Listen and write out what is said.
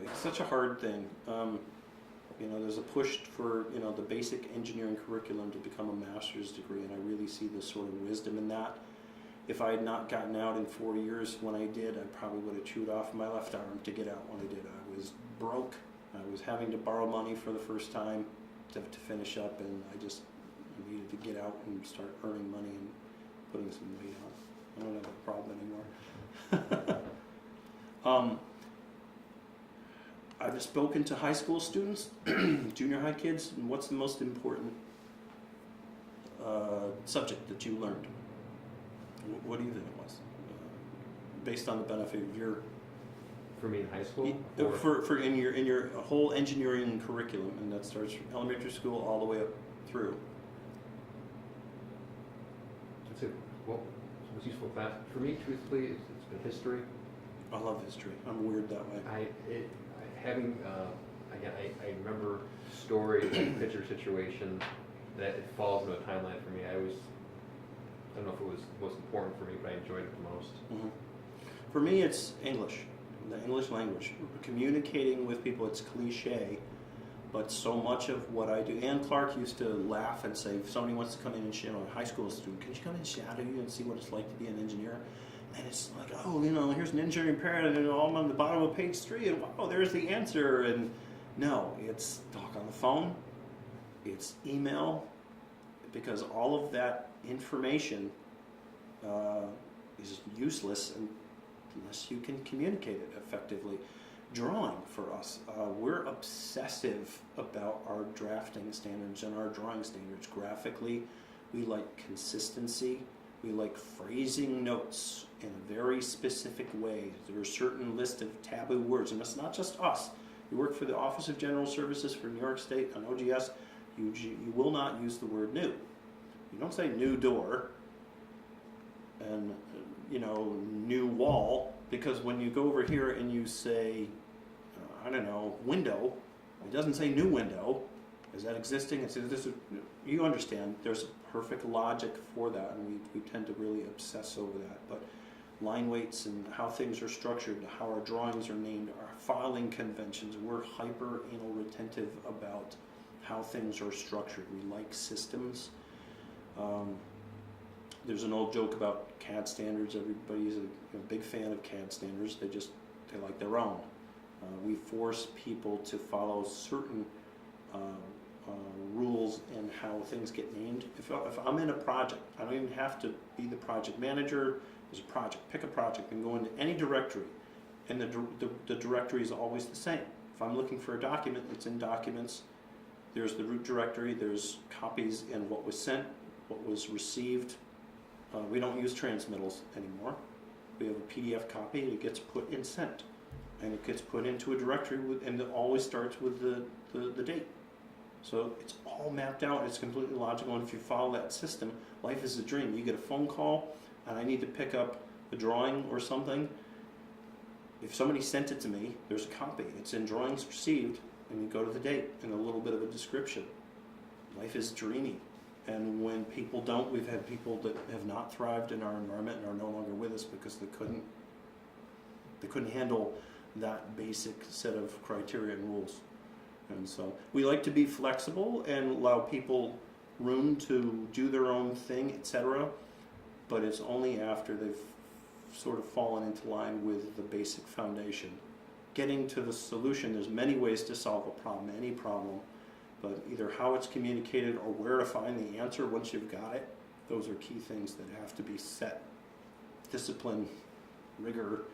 it's such a hard thing. You know, there's a push for, you know, the basic engineering curriculum to become a master's degree, and I really see the sort of wisdom in that. If I had not gotten out in 4 years when I did, I probably would have chewed off my left arm to get out when I did. I was broke. I was having to borrow money for the first time to finish up, and I just needed to get out and start earning money and putting some weight on. I don't have a problem anymore. I've spoken to high school students, junior high kids, and what's the most important subject that you learned? What do you think it was? Based on the benefit of your... For me in high school? For in your whole engineering curriculum, and that starts from elementary school all the way up through. That's it. Well, what's useful class for me, truthfully, it's been history. I love history. I'm weird that way. I remember stories like picture situations that it falls into a timeline for me. I don't know if it was most important for me, but I enjoyed it the most. Mm-hmm. For me, it's English, the English language. Communicating with people, it's cliche, but so much of what I do, Ann Clark used to laugh and say, if somebody wants to come in and shadow a high school student, can you come in and shadow you and see what it's like to be an engineer? And it's like, oh, you know, here's an engineering paradigm, and I'm on the bottom of page 3, and wow, there's the answer. And no, it's talk on the phone, it's email, because all of that information is useless unless you can communicate it effectively. Drawing for us, we're obsessive about our drafting standards and our drawing standards. Graphically, we like consistency. We like phrasing notes in a very specific way. There are a certain list of taboo words, and it's not just us. You work for the Office of General Services for New York State on OGS, you will not use the word new. You don't say new door and, you know, new wall, because when you go over here and you say, I don't know, window, it doesn't say new window. Is that existing? It's, this is, you understand, there's a perfect logic for that, and we tend to really obsess over that. But line weights and how things are structured, how our drawings are named, our filing conventions, we're hyper anal retentive about how things are structured. We like systems. There's an old joke about CAD standards. Everybody's a big fan of CAD standards. They like their own. We force people to follow certain rules and how things get named. If I'm in a project, I don't even have to be the project manager. There's a project. Pick a project and go into any directory, and the directory is always the same. If I'm looking for a document, it's in Documents. There's the root directory. There's copies in what was sent, what was received. We don't use transmittals anymore. We have a PDF copy, and it gets put in Sent, and it gets put into a directory, and it always starts with the date. So it's all mapped out. It's completely logical, and if you follow that system, life is a dream. You get a phone call, and I need to pick up a drawing or something. If somebody sent it to me, there's a copy. It's in drawings received, and you go to the date and a little bit of a description. Life is dreamy. And when people don't, we've had people that have not thrived in our environment and are no longer with us because they couldn't handle that basic set of criteria and rules. And so we like to be flexible and allow people room to do their own thing, etc. But it's only after they've sort of fallen into line with the basic foundation. Getting to the solution, there's many ways to solve a problem, any problem, but either how it's communicated or where to find the answer once you've got it, those are key things that have to be set. Discipline, rigor.